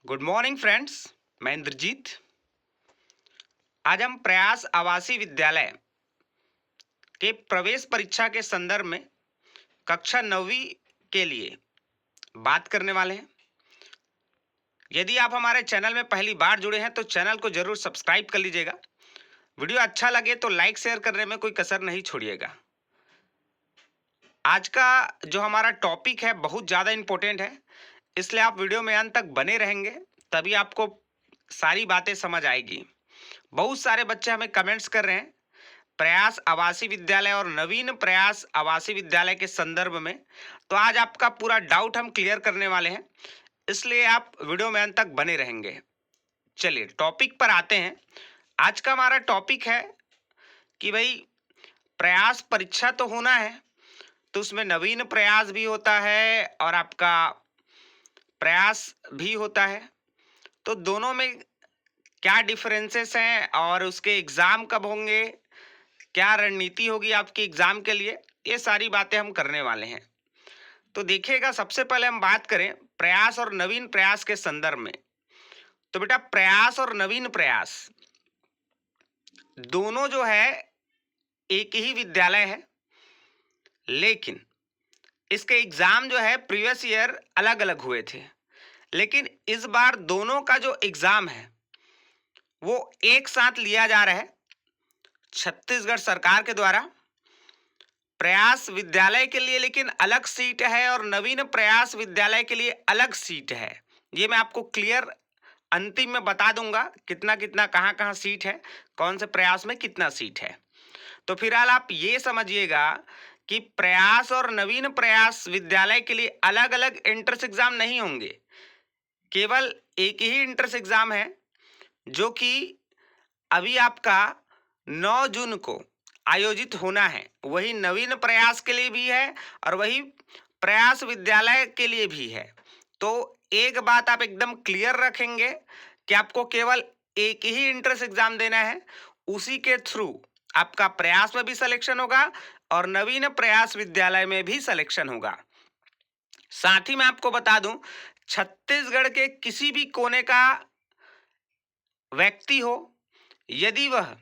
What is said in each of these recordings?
Good morning friends. मैं इंद्रजीत। आज हम प्रयास आवासीय विद्यालय के प्रवेश परीक्षा के संदर्भ में कक्षा 9वीं के लिए बात करने वाले हैं। यदि आप हमारे चैनल में पहली बार जुड़े हैं तो चैनल को जरूर सब्सक्राइब कर लीजिएगा। वीडियो अच्छा लगे तो लाइक शेयर करने में कोई कसर नहीं छोड़िएगा। आज का जो हमारा टॉपिक है बहुत ज़्यादा इम्पोर्टेंट है, इसलिए आप वीडियो में अंत तक बने रहेंगे, तभी आपको सारी बातें समझ आएगी। बहुत सारे बच्चे हमें कमेंट्स कर रहे हैं प्रयास आवासीय विद्यालय और नवीन प्रयास आवासीय विद्यालय के संदर्भ में, तो आज आपका पूरा डाउट हम क्लियर करने वाले हैं, इसलिए आप वीडियो में अंत तक बने रहेंगे। चलिए टॉपिक पर आते हैं। आज का हमारा टॉपिक है कि भाई प्रयास परीक्षा तो होना है, तो उसमें नवीन प्रयास भी होता है और आपका प्रयास भी होता है, तो दोनों में क्या डिफरेंसेस हैं और उसके एग्ज़ाम कब होंगे, क्या रणनीति होगी आपकी एग्ज़ाम के लिए, ये सारी बातें हम करने वाले हैं। तो देखिएगा, सबसे पहले हम बात करें प्रयास और नवीन प्रयास के संदर्भ में। तो बेटा प्रयास और नवीन प्रयास दोनों जो है एक ही विद्यालय है, लेकिन इसके एग्ज़ाम जो है प्रीवियस ईयर अलग अलग हुए थे, लेकिन इस बार दोनों का जो एग्ज़ाम है वो एक साथ लिया जा रहा है छत्तीसगढ़ सरकार के द्वारा। प्रयास विद्यालय के लिए लेकिन अलग सीट है और नवीन प्रयास विद्यालय के लिए अलग सीट है। ये मैं आपको क्लियर अंतिम में बता दूंगा कितना कितना कहाँ कहाँ सीट है, कौन से प्रयास में कितना सीट है। तो फिलहाल आप ये समझिएगा कि प्रयास और नवीन प्रयास विद्यालय के लिए अलग अलग एंट्रेंस एग्जाम नहीं होंगे, केवल एक ही एंट्रेंस एग्जाम है जो कि अभी आपका 9 जून को आयोजित होना है। वही नवीन प्रयास के लिए भी है और वही प्रयास विद्यालय के लिए भी है। तो एक बात आप एकदम क्लियर रखेंगे कि आपको केवल एक ही एंट्रेंस एग्जाम देना है, उसी के थ्रू आपका प्रयास में भी सिलेक्शन होगा और नवीन प्रयास विद्यालय में भी सिलेक्शन होगा। साथ ही मैं आपको बता दूं, छत्तीसगढ़ के किसी भी कोने का व्यक्ति हो, यदि वह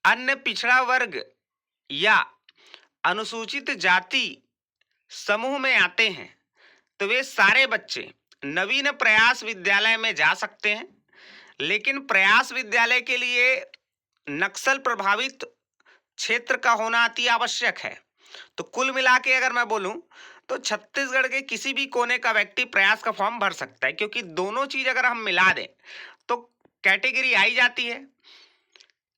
अन्य पिछड़ा वर्ग या अनुसूचित जाति समूह में आते हैं, तो वे सारे बच्चे नवीन प्रयास विद्यालय में जा सकते हैं। लेकिन प्रयास विद्यालय के लिए नक्सल प्रभावित क्षेत्र का होना अति आवश्यक है। तो कुल मिला के अगर मैं बोलूं तो छत्तीसगढ़ के किसी भी कोने का व्यक्ति प्रयास का फॉर्म भर सकता है, क्योंकि दोनों चीज अगर हम मिला दें तो कैटेगरी आई जाती है।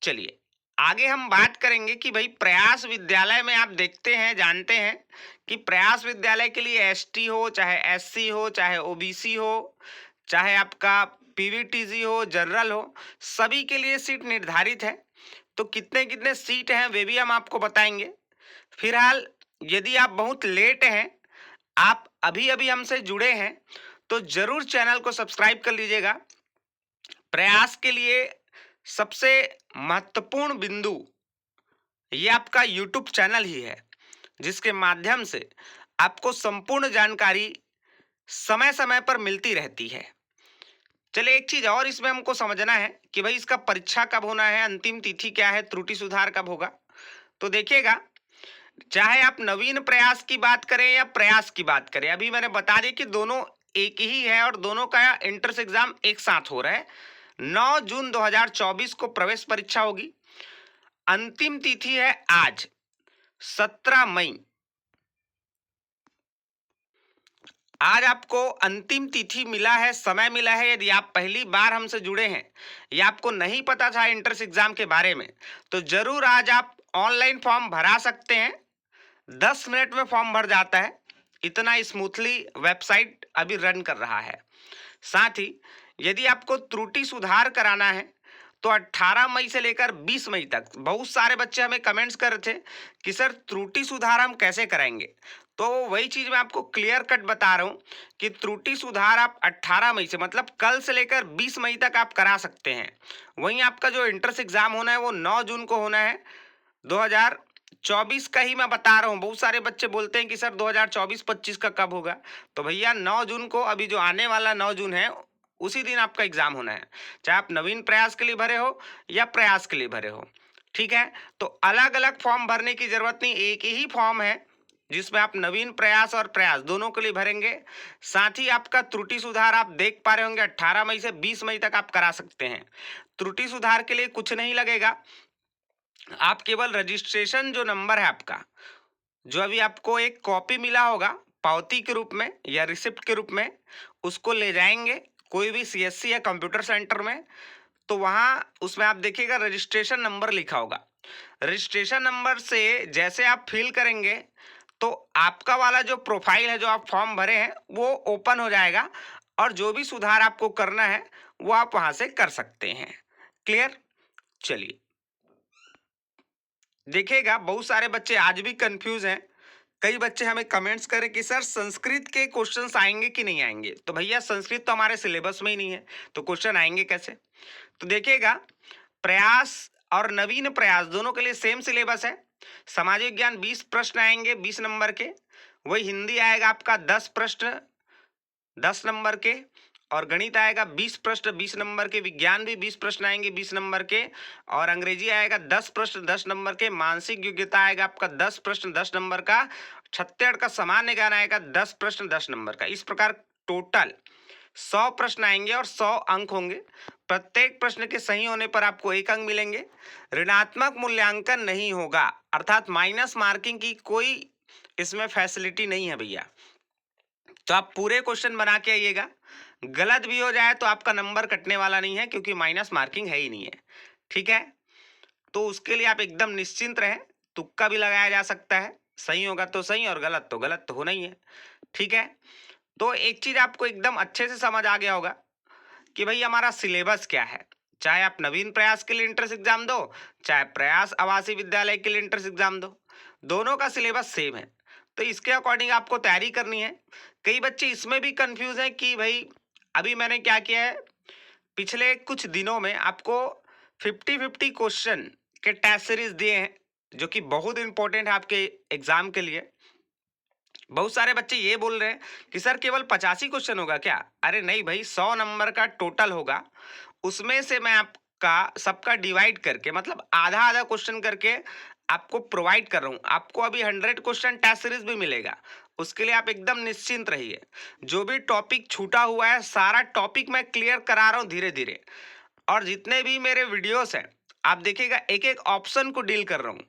चलिए आगे हम बात करेंगे कि भाई प्रयास विद्यालय में आप देखते हैं, जानते हैं कि प्रयास विद्यालय के लिए एसटी हो, चाहे एससी हो, चाहे ओबीसी हो, चाहे आपका पीवीटीजी हो, जनरल हो, सभी के लिए सीट निर्धारित है। तो कितने कितने सीट हैं वे भी हम आपको बताएंगे। फिलहाल यदि आप बहुत लेट हैं, आप अभी अभी हमसे जुड़े हैं, तो जरूर चैनल को सब्सक्राइब कर लीजिएगा। प्रयास के लिए सबसे महत्वपूर्ण बिंदु ये आपका यूट्यूब चैनल ही है, जिसके माध्यम से आपको संपूर्ण जानकारी समय समय पर मिलती रहती है। चलिए एक चीज और इसमें हमको समझना है कि भाई इसका परीक्षा कब होना है, अंतिम तिथि क्या है, त्रुटि सुधार कब होगा। तो देखिएगा, चाहे आप नवीन प्रयास की बात करें या प्रयास की बात करें, अभी मैंने बता दिया कि दोनों एक ही है और दोनों का एंट्रेंस एग्जाम एक साथ हो रहा है। 9 जून 2024 को प्रवेश परीक्षा होगी। अंतिम तिथि है आज 17 मई। आज आपको अंतिम तिथि मिला है, समय मिला है। यदि आप पहली बार हमसे जुड़े हैं या आपको नहीं पता था एंट्रेंस एग्जाम के बारे में, तो जरूर आज आप ऑनलाइन फॉर्म भरा सकते हैं। 10 मिनट में फॉर्म भर जाता है, इतना स्मूथली वेबसाइट अभी रन कर रहा है। साथ ही यदि आपको त्रुटि सुधार कराना है तो 18 मई से लेकर 20 मई तक बहुत सारे बच्चे हमें कमेंट्स कर रहे थे कि सर त्रुटि सुधार हम कैसे कराएंगे। तो वही चीज मैं आपको क्लियर कट बता रहा हूं कि त्रुटि सुधार आप 18 मई से मतलब कल से लेकर 20 मई तक आप करा सकते हैं। वहीं आपका जो एंट्रेंस एग्जाम होना है वो 9 जून को होना है। 2024 का ही मैं बता रहा हूँ। बहुत सारे बच्चे बोलते हैं कि सर 2024-25 का कब होगा। तो भैया 9 जून को, अभी जो आने वाला 9 जून है, उसी दिन आपका एग्जाम होना है, चाहे आप नवीन प्रयास के लिए भरे हो या प्रयास के लिए भरे हो। ठीक है, तो अलग अलग फॉर्म भरने की जरूरत नहीं, एक ही फॉर्म है जिसमें आप नवीन प्रयास और प्रयास दोनों के लिए भरेंगे। साथ ही आपका त्रुटि सुधार आप देख पा रहे होंगे 18 मई से 20 मई तक आप करा सकते हैं। त्रुटि सुधार के लिए कुछ नहीं लगेगा, आप केवल रजिस्ट्रेशन जो नंबर है आपका, जो अभी आपको एक कॉपी मिला होगा पावती के रूप में या रिसिप्ट के रूप में, उसको ले जाएंगे कोई भी सीएससी या कंप्यूटर सेंटर में, तो वहाँ उसमें आप देखिएगा रजिस्ट्रेशन नंबर लिखा होगा। रजिस्ट्रेशन नंबर से जैसे आप फिल करेंगे तो आपका वाला जो प्रोफाइल है, जो आप फॉर्म भरे हैं, वो ओपन हो जाएगा और जो भी सुधार आपको करना है वो आप वहां से कर सकते हैं। क्लियर? चलिए, देखिएगा बहुत सारे बच्चे आज भी कंफ्यूज हैं। कई बच्चे हमें कमेंट्स करें कि सर संस्कृत के क्वेश्चंस आएंगे कि नहीं आएंगे। तो भैया संस्कृत तो हमारे सिलेबस में ही नहीं है, तो क्वेश्चन आएंगे कैसे? तो देखिएगा, प्रयास और नवीन प्रयास दोनों के लिए सेम सिलेबस है। सामाजिक विज्ञान 20 प्रश्न आएंगे 20 नंबर के, वही हिंदी आएगा आपका 10 प्रश्न 10 नंबर के, और गणित आएगा 20 प्रश्न 20 नंबर के, विज्ञान भी 20 प्रश्न आएंगे 20 नंबर के, और अंग्रेजी आएगा 10 प्रश्न 10 नंबर के, मानसिक योग्यता आएगा आपका 10 प्रश्न 10 नंबर का, छत्तीसगढ़ का सामान्य ज्ञान आएगा 10 प्रश्न 10 नंबर का। इस प्रकार टोटल 100 प्रश्न आएंगे और 100 अंक होंगे। प्रत्येक प्रश्न के सही होने पर आपको 1 अंक मिलेंगे। ऋणात्मक मूल्यांकन नहीं होगा, अर्थात माइनस मार्किंग की कोई इसमें फैसिलिटी नहीं है भैया। तो आप पूरे क्वेश्चन बना के आइएगा, गलत भी हो जाए तो आपका नंबर कटने वाला नहीं है, क्योंकि माइनस मार्किंग है ही नहीं है। ठीक है, तो उसके लिए आप एकदम निश्चिंत रहें, तुक्का भी लगाया जा सकता है, सही होगा तो सही और गलत तो होना ही है। ठीक है, तो एक चीज आपको एकदम अच्छे से समझ आ गया होगा कि भाई हमारा सिलेबस क्या है। चाहे आप नवीन प्रयास के लिए इंट्रेंस एग्जाम दो, चाहे प्रयास आवासीय विद्यालय के लिए इंट्रेंस एग्जाम दो, दोनों का सिलेबस सेम है। तो इसके अकॉर्डिंग आपको तैयारी करनी है। कई बच्चे इसमें भी कंफ्यूज हैं कि भाई अभी मैंने क्या किया है, पिछले कुछ दिनों में आपको 50-50 क्वेश्चन के टेस्ट सीरीज दिए हैं, जो कि बहुत इंपॉर्टेंट है आपके एग्जाम के लिए। बहुत सारे बच्चे ये बोल रहे हैं कि सर केवल 85 क्वेश्चन होगा क्या? अरे नहीं भाई, 100 नंबर का टोटल होगा, उसमें से मैं आपका सबका डिवाइड करके, मतलब आधा आधा क्वेश्चन करके आपको प्रोवाइड कर रहा हूँ। आपको अभी 100 क्वेश्चन टेस्ट सीरीज भी मिलेगा, उसके लिए आप एकदम निश्चिंत रहिए। जो भी टॉपिक छूटा हुआ है सारा टॉपिक मैं क्लियर करा रहा हूँ धीरे धीरे, और जितने भी मेरे वीडियोस हैं आप देखिएगा एक एक ऑप्शन को डील कर रहा हूँ।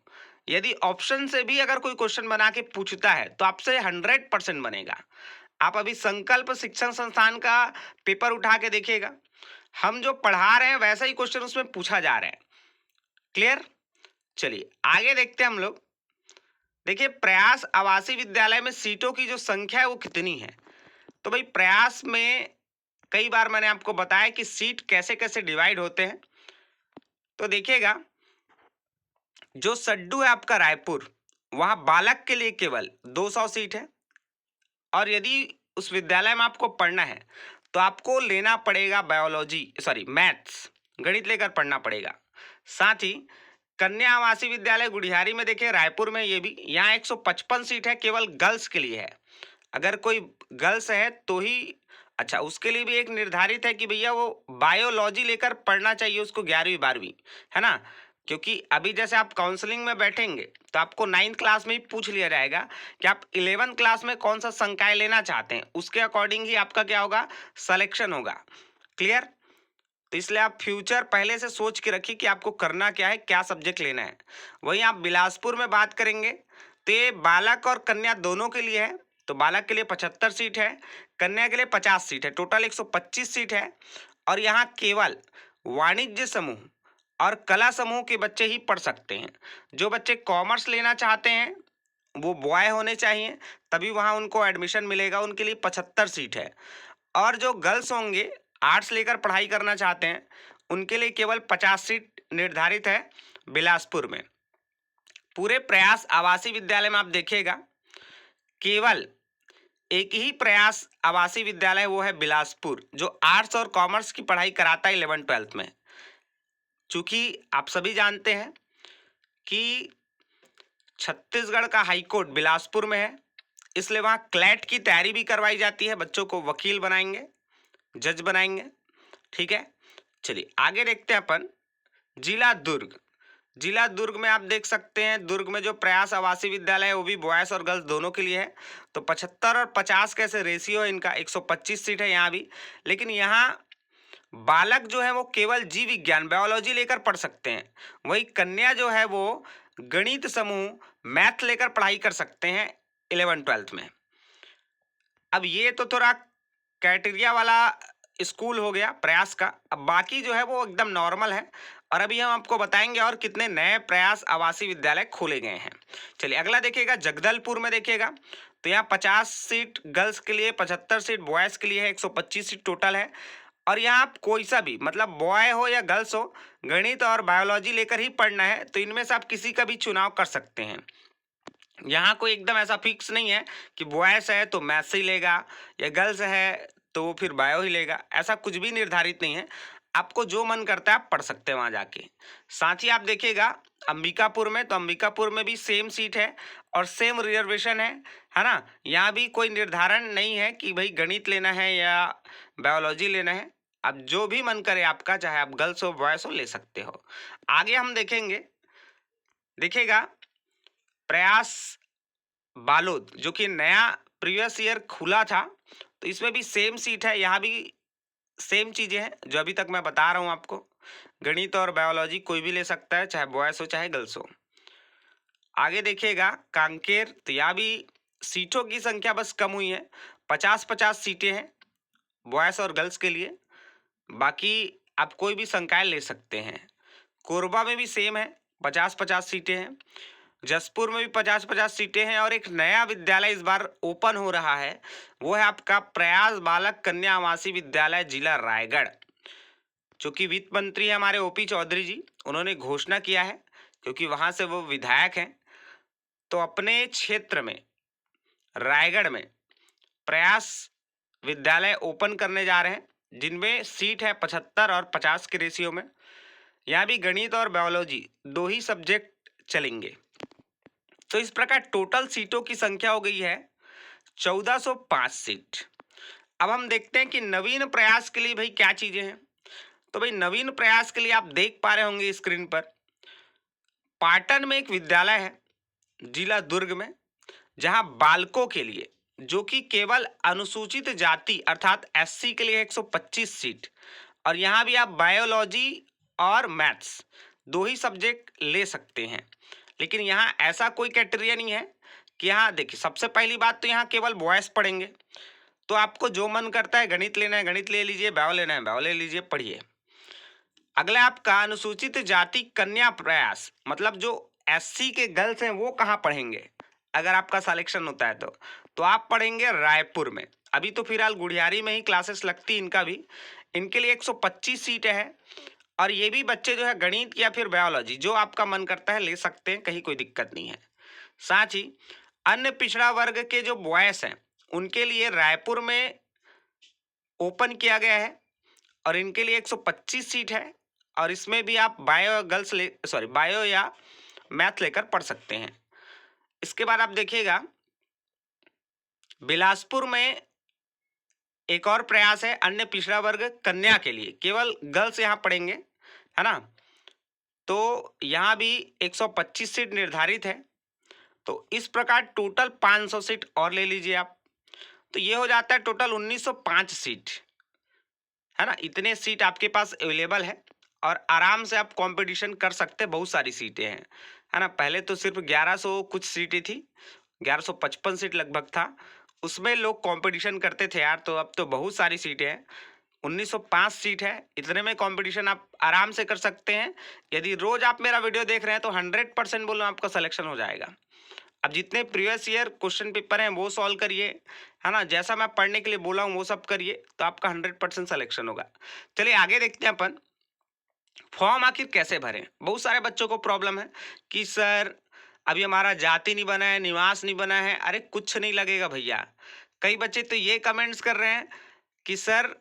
यदि ऑप्शन से भी अगर कोई क्वेश्चन बना के पूछता है तो आपसे 100% बनेगा। आप अभी संकल्प शिक्षण संस्थान का पेपर उठा के देखिएगा, हम जो पढ़ा रहे हैं वैसा ही क्वेश्चन उसमें पूछा जा रहा है। क्लियर? चलिए आगे देखते हैं हम लोग। देखिए, प्रयास आवासीय विद्यालय में सीटों की जो संख्या है वो कितनी है। तो भाई प्रयास में कई बार मैंने आपको बताया कि सीट कैसे कैसे डिवाइड होते हैं। तो देखिएगा, जो सड्डू है आपका रायपुर, वहां बालक के लिए केवल 200 सीट है, और यदि उस विद्यालय में आपको पढ़ना है तो आपको लेना पड़ेगा मैथ्स, गणित लेकर पढ़ना पड़ेगा। साथ ही कन्या आवासीय विद्यालय गुड़ियारी में देखिए रायपुर में, ये भी यहाँ 155 सीट है, केवल गर्ल्स के लिए है। अगर कोई गर्ल्स है तो ही, अच्छा उसके लिए भी एक निर्धारित है कि भैया वो बायोलॉजी लेकर पढ़ना चाहिए उसको 11वीं 12वीं, है ना। क्योंकि अभी जैसे आप काउंसलिंग में बैठेंगे तो आपको 9th क्लास में ही पूछ लिया जाएगा कि आप 11th क्लास में कौन सा संकाय लेना चाहते हैं, उसके अकॉर्डिंग ही आपका क्या होगा, सिलेक्शन होगा। क्लियर? तो इसलिए आप फ्यूचर पहले से सोच के रखिए कि आपको करना क्या है, क्या सब्जेक्ट लेना है। वहीं आप बिलासपुर में बात करेंगे तो ये बालक और कन्या दोनों के लिए है। तो बालक के लिए 75 सीट है, कन्या के लिए 50 सीट है, टोटल 125 सीट है। और यहाँ केवल वाणिज्य समूह और कला समूह के बच्चे ही पढ़ सकते हैं। जो बच्चे कॉमर्स लेना चाहते हैं वो बॉय होने चाहिए, तभी वहाँ उनको एडमिशन मिलेगा, उनके लिए 75 सीट है। और जो गर्ल्स होंगे, आर्ट्स लेकर पढ़ाई करना चाहते हैं, उनके लिए केवल 50 सीट निर्धारित है बिलासपुर में। पूरे प्रयास आवासीय विद्यालय में आप देखिएगा केवल एक ही प्रयास आवासीय विद्यालय, वो है बिलासपुर, जो आर्ट्स और कॉमर्स की पढ़ाई कराता है 11th-12th में। चूंकि आप सभी जानते हैं कि छत्तीसगढ़ का हाईकोर्ट बिलासपुर में है, इसलिए वहाँ क्लैट की तैयारी भी करवाई जाती है, बच्चों को वकील बनाएंगे, जज बनाएंगे। ठीक है, चलिए आगे देखते हैं अपन जिला दुर्ग। जिला दुर्ग में आप देख सकते हैं, दुर्ग में जो प्रयास आवासीय विद्यालय है वो भी बॉयज और गर्ल्स दोनों के लिए है। तो 75 और 50 कैसे रेशियो है इनका, 125 सीट है यहाँ भी। लेकिन यहाँ बालक जो है वो केवल जीव विज्ञान बायोलॉजी लेकर पढ़ सकते हैं, वही कन्या जो है वो गणित समूह मैथ लेकर पढ़ाई कर सकते हैं 11th-12th में। अब ये तो थोड़ा क्राइटेरिया वाला स्कूल हो गया प्रयास का। अब बाकी जो है वो एकदम नॉर्मल है, और अभी हम आपको बताएंगे और कितने नए प्रयास आवासीय विद्यालय खोले गए हैं। चलिए अगला देखिएगा, जगदलपुर में देखिएगा तो यहाँ 50 सीट गर्ल्स के लिए, 75 सीट बॉयज़ के लिए है, 125 सीट टोटल है। और यहाँ आप कोई सा भी, मतलब बॉय हो या गर्ल्स हो, गणित और बायोलॉजी लेकर ही पढ़ना है, तो इनमें से आप किसी का भी चुनाव कर सकते हैं। यहाँ कोई एकदम ऐसा फिक्स नहीं है कि बॉयज है तो मैथ्स ही लेगा या गर्ल्स है तो वो फिर बायो ही लेगा, ऐसा कुछ भी निर्धारित नहीं है। आपको जो मन करता है आप पढ़ सकते हैं वहाँ जाके। साथ ही आप देखिएगा अंबिकापुर में, तो अंबिकापुर में भी सेम सीट है और सेम रिजर्वेशन है ना। यहाँ भी कोई निर्धारण नहीं है कि भाई गणित लेना है या बायोलॉजी लेना है। अब जो भी मन करे आपका, चाहे आप गर्ल्स हो बॉयज हो, ले सकते हो। आगे हम देखेंगे, देखिएगा प्रयास बालोद जो कि नया प्रीवियस ईयर खुला था, तो इसमें भी सेम सीट है, यहाँ भी सेम चीज़ें हैं जो अभी तक मैं बता रहा हूँ आपको। गणित और बायोलॉजी कोई भी ले सकता है, चाहे बॉयज हो चाहे गर्ल्स हो। आगे देखिएगा कांकेर, तो यहाँ भी सीटों की संख्या बस कम हुई है, 50-50 सीटें हैं बॉयज और गर्ल्स के लिए, बाकी आप कोई भी संकाय ले सकते हैं। कोरबा में भी सेम है, 50-50 सीटें हैं। जसपुर में भी 50-50 सीटें हैं, और एक नया विद्यालय इस बार ओपन हो रहा है, वो है आपका प्रयास बालक कन्या आवासीय विद्यालय जिला रायगढ़, जो कि वित्त मंत्री है हमारे ओपी चौधरी जी, उन्होंने घोषणा किया है क्योंकि वहाँ से वो विधायक हैं। तो अपने क्षेत्र में रायगढ़ में प्रयास विद्यालय ओपन करने जा रहे हैं, जिनमें सीट है 75 और 50 के रेशियो में। यहाँ भी गणित और बायोलॉजी दो ही सब्जेक्ट चलेंगे। तो इस प्रकार टोटल सीटों की संख्या हो गई है 1405 सीट। अब हम देखते हैं कि नवीन प्रयास के लिए भाई क्या चीजें हैं। तो भाई नवीन प्रयास के लिए आप देख पा रहे होंगे स्क्रीन पर, पाटन में एक विद्यालय है जिला दुर्ग में, जहां बालकों के लिए, जो कि केवल अनुसूचित जाति अर्थात एससी के लिए 125 सीट, और यहाँ भी आप बायोलॉजी और मैथ्स दो ही सब्जेक्ट ले सकते हैं। लेकिन यहाँ ऐसा कोई क्राइटेरिया नहीं है कि यहाँ देखिए, सबसे पहली बात तो यहाँ केवल बॉयज पढ़ेंगे, तो आपको जो मन करता है गणित लेना है गणित ले लीजिए, बायो लेना है बायो ले लीजिए, पढ़िए। अगला आपका अनुसूचित जाति कन्या प्रयास, मतलब जो एससी के गर्ल्स हैं वो कहाँ पढ़ेंगे, अगर आपका सिलेक्शन होता है तो आप पढ़ेंगे रायपुर में। अभी तो फिलहाल गुड़ियारी में ही क्लासेस लगती इनका भी, इनके लिए 125 सीटें हैं, और ये भी बच्चे जो है गणित या फिर बायोलॉजी जो आपका मन करता है ले सकते हैं, कहीं कोई दिक्कत नहीं है। साथ ही अन्य पिछड़ा वर्ग के जो बॉयज हैं उनके लिए रायपुर में ओपन किया गया है, और इनके लिए 125 सीट है, और इसमें भी आप बायो या मैथ लेकर पढ़ सकते हैं। इसके बाद आप देखिएगा बिलासपुर में एक और प्रयास है अन्य पिछड़ा वर्ग कन्या के लिए, केवल गर्ल्स यहाँ पढ़ेंगे, है ना। तो यहाँ भी 125 सीट निर्धारित है। तो इस प्रकार टोटल 500 सीट और ले लीजिए आप, तो ये हो जाता है टोटल 1905 सीट, है ना। इतने सीट आपके पास अवेलेबल है, और आराम से आप कंपटीशन कर सकते हैं, बहुत सारी सीटें हैं, है ना। पहले तो सिर्फ 1100 कुछ सीटें थी, 1155 सीट लगभग था, उसमें लोग कंपटीशन करते थे यार, तो अब तो बहुत सारी सीटें हैं, 1905 सीट है, इतने में कंपटीशन आप आराम से कर सकते हैं। यदि रोज आप मेरा वीडियो देख रहे हैं तो 100% बोलो आपका सिलेक्शन हो जाएगा। अब जितने प्रीवियस ईयर क्वेश्चन पेपर हैं वो सॉल्व करिए, है ना, जैसा मैं पढ़ने के लिए बोला हूँ वो सब करिए, तो आपका 100% सिलेक्शन होगा। चलिए आगे देखते हैं अपन फॉर्म आखिर कैसे भरें। बहुत सारे बच्चों को प्रॉब्लम है कि सर अभी हमारा जाति नहीं बना है, निवास नहीं बना है। अरे कुछ नहीं लगेगा भैया। कई बच्चे तो ये कमेंट्स कर रहे हैं कि सर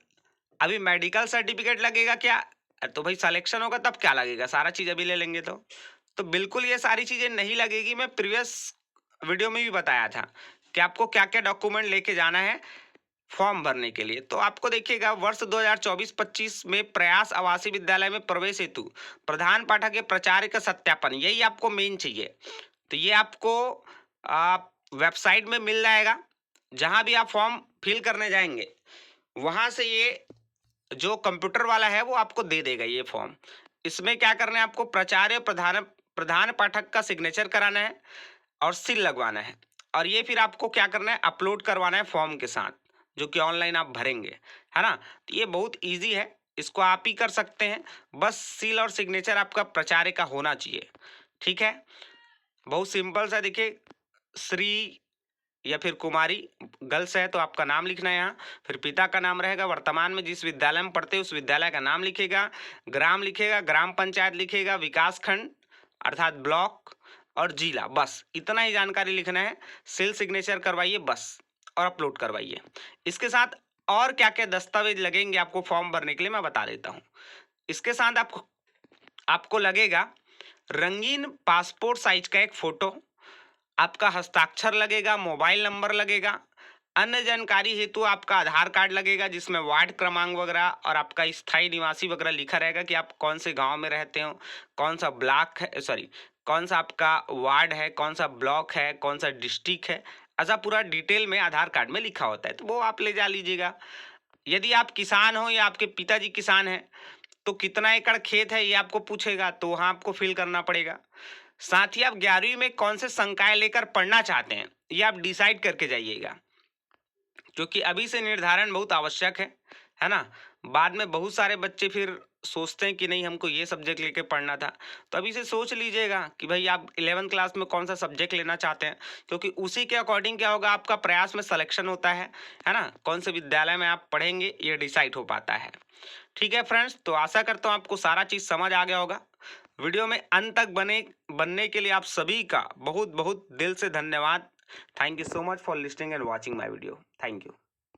अभी मेडिकल सर्टिफिकेट लगेगा क्या, तो भाई सिलेक्शन होगा तब क्या लगेगा, सारा चीज़ अभी ले लेंगे तो बिल्कुल ये सारी चीज़ें नहीं लगेगी। मैं प्रीवियस वीडियो में भी बताया था कि आपको क्या क्या डॉक्यूमेंट लेके जाना है फॉर्म भरने के लिए। तो आपको देखिएगा वर्ष 2024-25 में प्रयास आवासीय विद्यालय में प्रवेश हेतु प्रधान पाठक के प्राचार्य का सत्यापन, यही आपको मेन चाहिए। तो ये आपको आप वेबसाइट में मिल जाएगा, जहां भी आप फॉर्म फिल करने जाएंगे वहां से ये जो कंप्यूटर वाला है वो आपको दे देगा ये फॉर्म। इसमें क्या करना है, आपको प्राचार्य प्रधान प्रधान पाठक का सिग्नेचर कराना है और सील लगवाना है, और ये फिर आपको क्या करना है, अपलोड करवाना है फॉर्म के साथ, जो कि ऑनलाइन आप भरेंगे, है ना। तो ये बहुत इजी है, इसको आप ही कर सकते हैं। बस सील और सिग्नेचर आपका प्राचार्य का होना चाहिए, ठीक है। बहुत सिंपल सा, देखिए श्री या फिर कुमारी, गर्ल्स है तो आपका नाम लिखना है यहाँ, फिर पिता का नाम रहेगा, वर्तमान में जिस विद्यालय में पढ़ते हैं उस विद्यालय का नाम लिखेगा, ग्राम लिखेगा, ग्राम पंचायत लिखेगा, विकास खंड अर्थात ब्लॉक, और जिला, बस इतना ही जानकारी लिखना है। सील सिग्नेचर करवाइए बस, और अपलोड करवाइए। इसके साथ और क्या क्या दस्तावेज लगेंगे आपको फॉर्म भरने के लिए मैं बता देता हूँ। इसके साथ आपको लगेगा रंगीन पासपोर्ट साइज का एक फोटो, आपका हस्ताक्षर लगेगा, मोबाइल नंबर लगेगा, अन्य जानकारी हेतु आपका आधार कार्ड लगेगा जिसमें वार्ड क्रमांक वगैरह और आपका स्थायी निवासी वगैरह लिखा रहेगा कि आप कौन से गांव में रहते हो, कौन सा ब्लॉक है, सॉरी कौन सा आपका वार्ड है, कौन सा ब्लॉक है, कौन सा डिस्ट्रिक्ट है, ऐसा पूरा डिटेल में आधार कार्ड में लिखा होता है, तो वो आप ले जा लीजिएगा। यदि आप किसान हो या आपके पिताजी किसान हैं तो कितना एकड़ खेत है ये आपको पूछेगा, तो वहाँ आपको फिल करना पड़ेगा। साथ ही आप 11वीं में कौन से संकाय लेकर पढ़ना चाहते हैं ये आप डिसाइड करके जाइएगा, क्योंकि अभी से निर्धारण बहुत आवश्यक है ना। बाद में बहुत सारे बच्चे फिर सोचते हैं कि नहीं हमको ये सब्जेक्ट लेके पढ़ना था, तो अभी से सोच लीजिएगा कि भाई आप 11th क्लास में कौन सा सब्जेक्ट लेना चाहते हैं, क्योंकि उसी के अकॉर्डिंग क्या होगा, आपका प्रयास में सिलेक्शन होता है ना, कौन से विद्यालय में आप पढ़ेंगे ये डिसाइड हो पाता है। ठीक है फ्रेंड्स, तो आशा करता हूँ आपको सारा चीज़ समझ आ गया होगा। वीडियो में अंत तक बनने के लिए आप सभी का बहुत बहुत दिल से धन्यवाद। Thank you so much for listening and watching my video. Thank you.